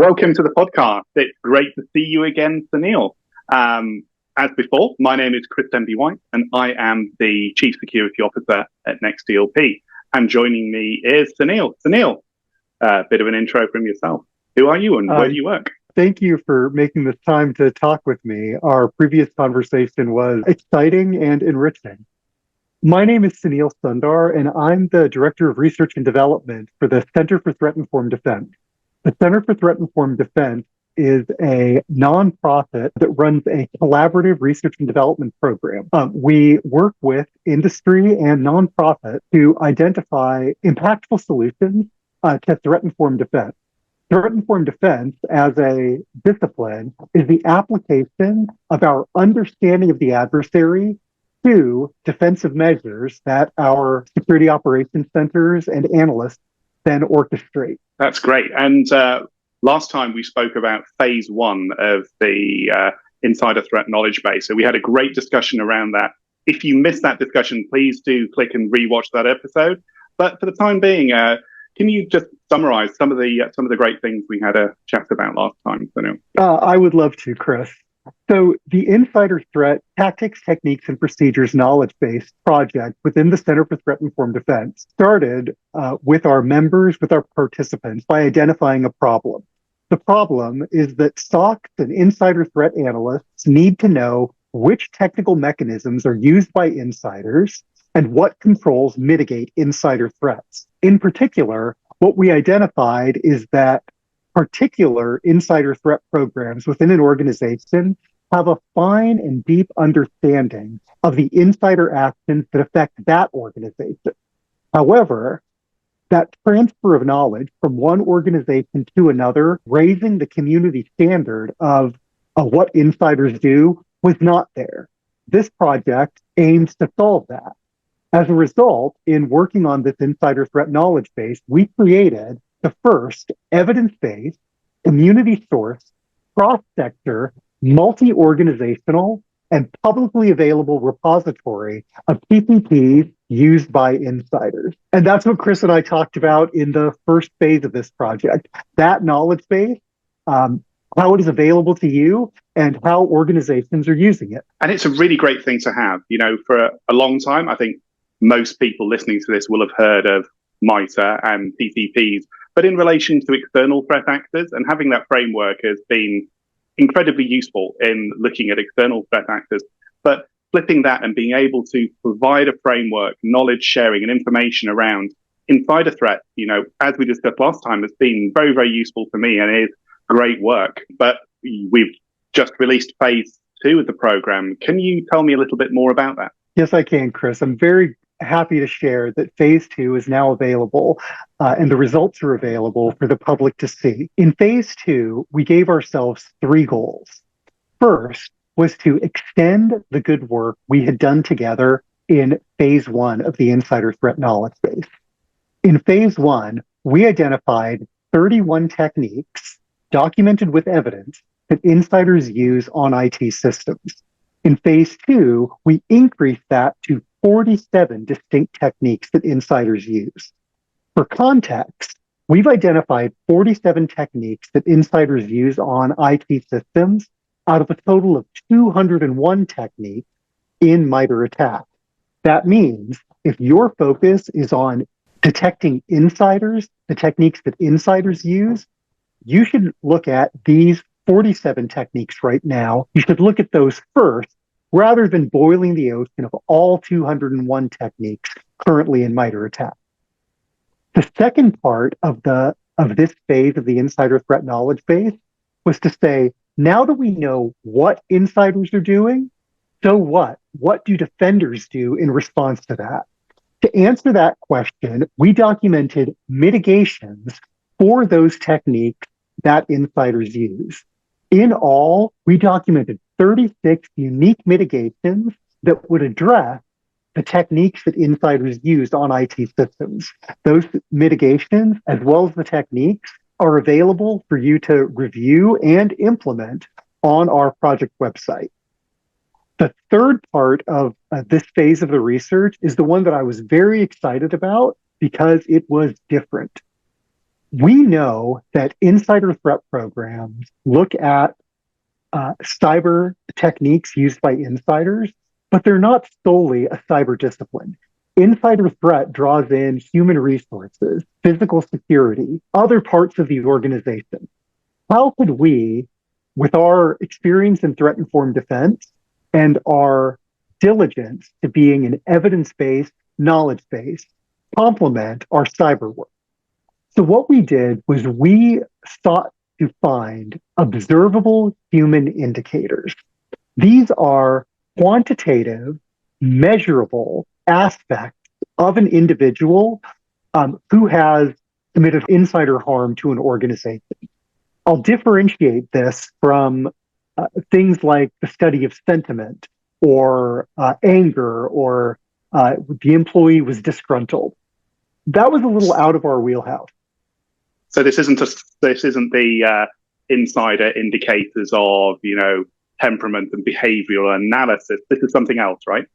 Welcome to the podcast. It's great to see you again, Suneel. As before, my name is Denbigh-White, and I am the Chief Security Officer at NextDLP. And joining me is Suneel. Suneel, a bit of an intro from yourself. Who are you and where do you work? Thank you for making this time to talk with me. Our previous conversation was exciting and enriching. My name is Suneel Sundar, and I'm the Director of Research and Development for the Center for Threat-Informed Defense. The Center for Threat-Informed Defense is a nonprofit that runs a collaborative research and development program. We work with industry and nonprofit to identify impactful solutions to threat-informed defense. Threat-informed defense as a discipline is the application of our understanding of the adversary to defensive measures that our security operations centers and analysts then orchestrate. That's great. And last time we spoke about phase one of the insider threat knowledge base. So we had a great discussion around that. If you missed that discussion, please do click and rewatch that episode. But for the time being, can you just summarize some of the great things we had a chat about last time? I would love to, Chris. So the Insider Threat Tactics, Techniques, and Procedures Knowledge-Based project within the Center for Threat-Informed Defense started with our members, with our participants, by identifying a problem. The problem is that SOCs and insider threat analysts need to know which technical mechanisms are used by insiders and what controls mitigate insider threats. In particular, what we identified is that particular insider threat programs within an organization have a fine and deep understanding of the insider actions that affect that organization. However, that transfer of knowledge from one organization to another, raising the community standard of what insiders do, was not there. This project aims to solve that. As a result, in working on this insider threat knowledge base, we created the first evidence-based, community-sourced, cross-sector, multi-organizational, and publicly available repository of TPPs used by insiders. And that's what Chris and I talked about in the first phase of this project. That knowledge base, how it is available to you, and how organizations are using it. And it's a really great thing to have. You know, for a long time, I think most people listening to this will have heard of MITRE and TCPs, but in relation to external threat actors, and having that framework has been incredibly useful in looking at external threat actors. But flipping that and being able to provide a framework, knowledge sharing and information around insider threat, you know, as we discussed last time, has been very, very useful for me and is great work. But we've just released phase 2 of the program. Can you tell me a little bit more about that? Yes, I can, Chris. I'm very happy to share that phase 2 is now available and the results are available for the public to see. In phase 2, we gave ourselves 3 goals. First was to extend the good work we had done together in phase 1 of the insider threat knowledge base. In phase 1, we identified 31 techniques documented with evidence that insiders use on IT systems. In phase 2, we increased that to 47 distinct techniques that insiders use. For context, we've identified 47 techniques that insiders use on IT systems out of a total of 201 techniques in MITRE attack. That means if your focus is on detecting insiders, the techniques that insiders use, you should look at these 47 techniques right now. You should look at those first, rather than boiling the ocean of all 201 techniques currently in MITRE attack. The second part of this phase of the insider threat knowledge base was to say, now that we know what insiders are doing, so what? What do defenders do in response to that? To answer that question, we documented mitigations for those techniques that insiders use. In all, we documented 36 unique mitigations that would address the techniques that insiders used on IT systems. Those mitigations, as well as the techniques, are available for you to review and implement on our project website. The third part of this phase of the research is the one that I was very excited about because it was different. We know that insider threat programs look at cyber techniques used by insiders, but they're not solely a cyber discipline. Insider threat draws in human resources, physical security, other parts of the organization. How could we, with our experience in threat-informed defense and our diligence to being an evidence-based, knowledge-based, complement our cyber work? So what we did was we sought to find observable human indicators. These are quantitative, measurable aspects of an individual who has committed insider harm to an organization. I'll differentiate this from things like the study of sentiment or anger or the employee was disgruntled. That was a little out of our wheelhouse. So this isn't the insider indicators of, temperament and behavioral analysis. This is something else, right?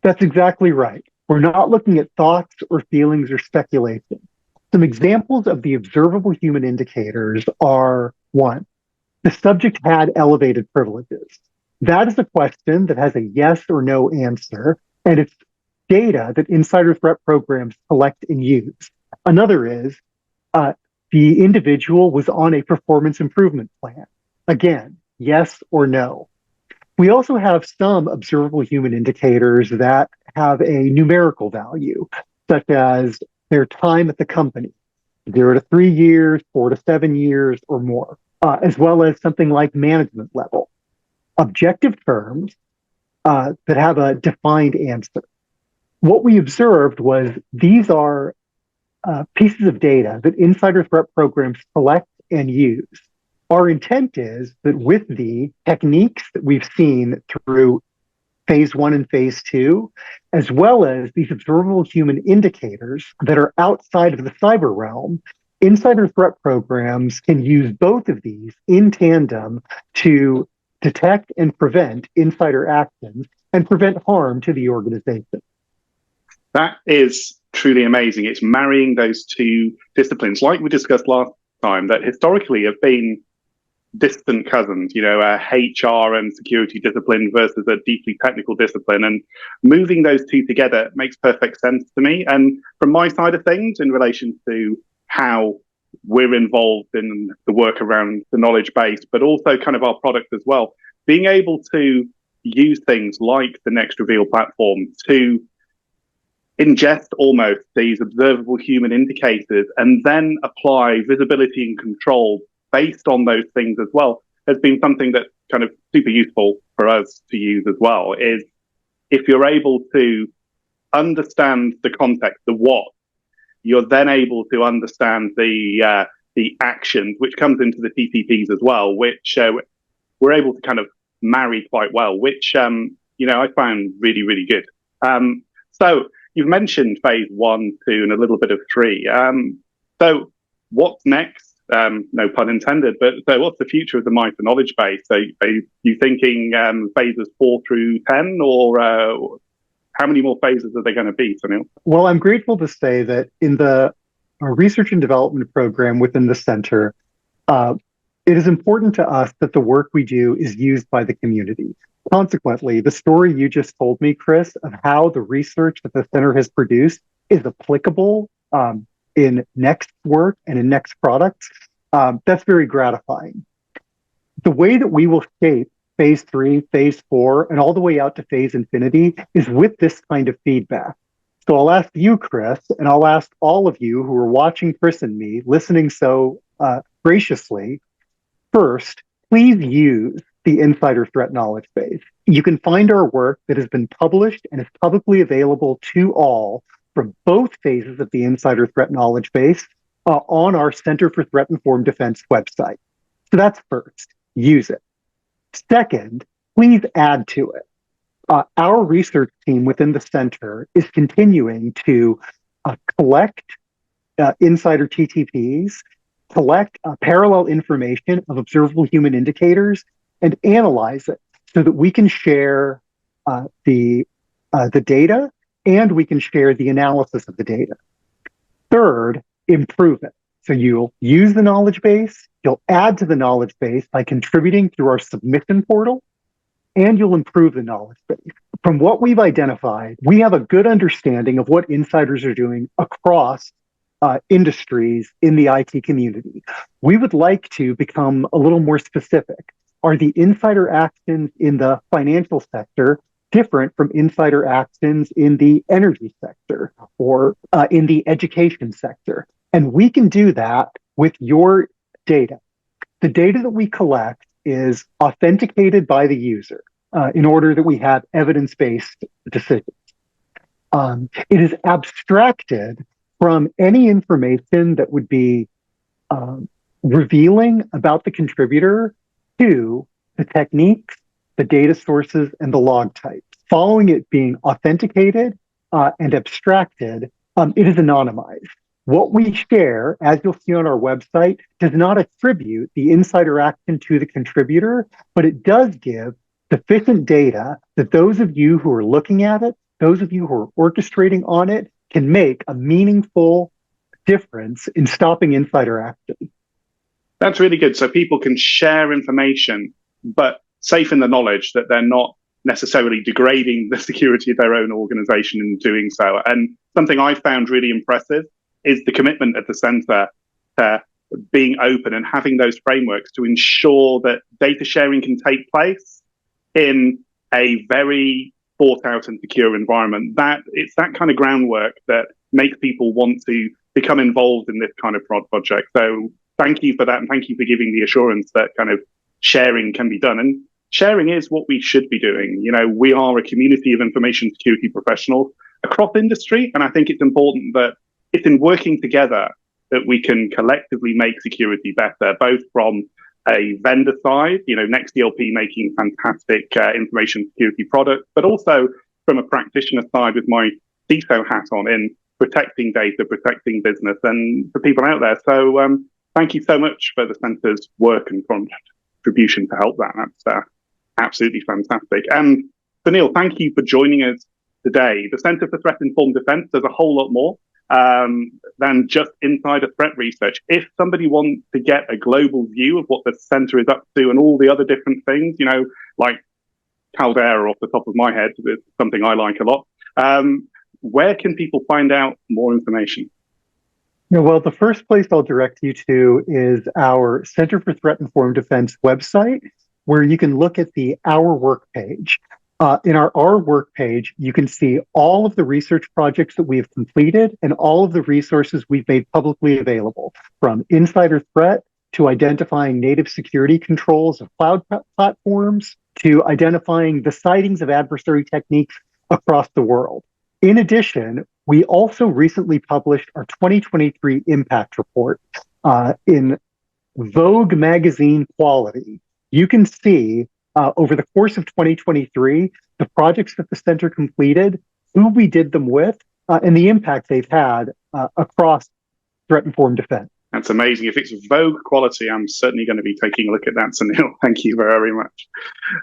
That's exactly right. We're not looking at thoughts or feelings or speculation. Some examples of the observable human indicators are: one, the subject had elevated privileges. That is a question that has a yes or no answer, and it's data that insider threat programs collect and use. Another is the individual was on a performance improvement plan. Again, yes or no. We also have some observable human indicators that have a numerical value, such as their time at the company, 0 to 3 years, 4 to 7 years, or more, as well as something like management level. Objective terms that have a defined answer. What we observed was these are pieces of data that insider threat programs collect and use. Our intent is that with the techniques that we've seen through phase 1 and phase 2, as well as these observable human indicators that are outside of the cyber realm, insider threat programs can use both of these in tandem to detect and prevent insider actions and prevent harm to the organization. That is truly amazing. It's marrying those two disciplines, like we discussed last time, that historically have been distant cousins, HR and security discipline versus a deeply technical discipline. And moving those two together makes perfect sense to me. And from my side of things, in relation to how we're involved in the work around the knowledge base, but also kind of our product as well, being able to use things like the Next Reveal platform to ingest almost these observable human indicators and then apply visibility and control based on those things as well has been something that's kind of super useful for us to use as well. Is if you're able to understand the context, the what, you're then able to understand the actions, which comes into the TTPs as well, which we're able to kind of marry quite well, which I found really, really good. So you've mentioned phase 1, 2, and a little bit of 3. So what's next? No pun intended, but so what's the future of the MITRE knowledge base? So are you thinking phases 4 through 10, or how many more phases are there going to be, Suneel? Well, I'm grateful to say that in the research and development program within the center, it is important to us that the work we do is used by the community. Consequently, the story you just told me, Chris, of how the research that the center has produced is applicable in next work and in next products, that's very gratifying. The way that we will shape phase 3, phase 4, and all the way out to phase infinity is with this kind of feedback. So I'll ask you, Chris, and I'll ask all of you who are watching Chris and me, listening so graciously, first, please use the Insider Threat Knowledge Base. You can find our work that has been published and is publicly available to all from both phases of the Insider Threat Knowledge Base on our Center for Threat Informed Defense website. So that's first, use it. Second, please add to it. Our research team within the center is continuing to collect insider TTPs, collect parallel information of observable human indicators, and analyze it so that we can share the data and we can share the analysis of the data. Third, improve it. So you'll use the knowledge base, you'll add to the knowledge base by contributing through our submission portal, and you'll improve the knowledge base. From what we've identified, we have a good understanding of what insiders are doing across industries in the IT community. We would like to become a little more specific. Are the insider actions in the financial sector different from insider actions in the energy sector or in the education sector? And we can do that with your data. The data that we collect is authenticated by the user in order that we have evidence-based decisions. It is abstracted from any information that would be revealing about the contributor to the techniques, the data sources, and the log types. Following it being authenticated and abstracted, it is anonymized. What we share, as you'll see on our website, does not attribute the insider action to the contributor, but it does give sufficient data that those of you who are looking at it, those of you who are orchestrating on it, can make a meaningful difference in stopping insider action. That's really good. So people can share information, but safe in the knowledge that they're not necessarily degrading the security of their own organization in doing so. And something I found really impressive is the commitment at the center to being open and having those frameworks to ensure that data sharing can take place in a very thought out and secure environment. That it's that kind of groundwork that makes people want to become involved in this kind of project. So thank you for that, and thank you for giving the assurance that kind of sharing can be done. And sharing is what we should be doing. You know, we are a community of information security professionals across industry, and I think it's important that it's in working together that we can collectively make security better, both from a vendor side, you know, NextDLP making fantastic information security products, but also from a practitioner side with my CISO hat on in protecting data, protecting business, and for people out there. So thank you so much for the center's work and contribution to help that. That's absolutely fantastic. And Suneel, thank you for joining us today. The Center for Threat Informed Defense does a whole lot more than just insider threat research. If somebody wants to get a global view of what the center is up to and all the other different things, you know, like Caldera off the top of my head, it's something I like a lot. Where can people find out more information? Yeah, well, the first place I'll direct you to is our Center for Threat Informed Defense website, where you can look at the Our Work page. In our work page, you can see all of the research projects that we have completed and all of the resources we've made publicly available, from insider threat to identifying native security controls of cloud platforms to identifying the sightings of adversary techniques across the world. In addition, we also recently published our 2023 impact report in Vogue magazine quality. You can see over the course of 2023, the projects that the center completed, who we did them with, and the impact they've had across threat-informed defense. That's amazing. If it's Vogue quality, I'm certainly going to be taking a look at that, Suneel. Thank you very much.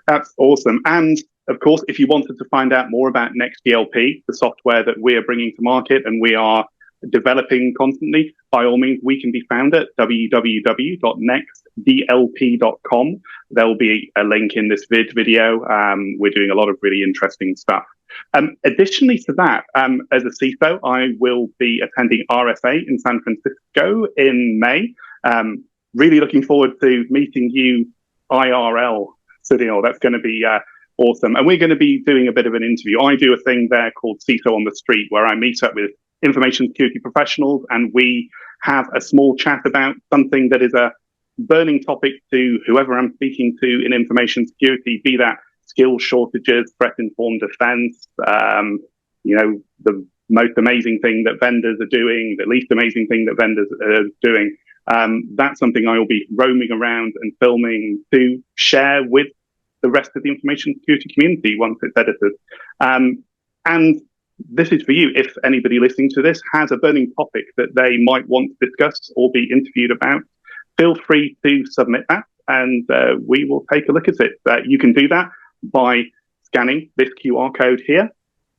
That's awesome. And of course, if you wanted to find out more about NextDLP, the software that we are bringing to market and we are developing constantly, by all means, we can be found at www.nextdlp.com. There will be a link in this video. We're doing a lot of really interesting stuff. Additionally to that, as a CISO, I will be attending RSA in San Francisco in May. Really looking forward to meeting you IRL, Suneel. That's going to be awesome. And we're going to be doing a bit of an interview. I do a thing there called CISO on the Street, where I meet up with information security professionals and we have a small chat about something that is a burning topic to whoever I'm speaking to in information security, be that skill shortages, threat-informed defense, you know, the most amazing thing that vendors are doing, the least amazing thing that vendors are doing. That's something I will be roaming around and filming to share with the rest of the information security community once it's edited. And this is for you. If anybody listening to this has a burning topic that they might want to discuss or be interviewed about, feel free to submit that and we will take a look at it. You can do that by scanning this QR code here,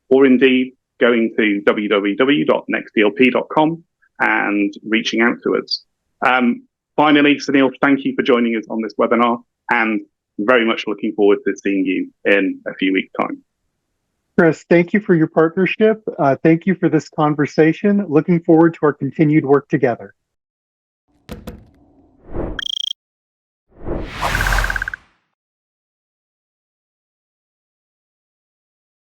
or indeed going to www.nextdlp.com and reaching out to us. Finally, Suneel, thank you for joining us on this webinar, and very much looking forward to seeing you in a few weeks' time. Chris, thank you for your partnership. Thank you for this conversation. Looking forward to our continued work together.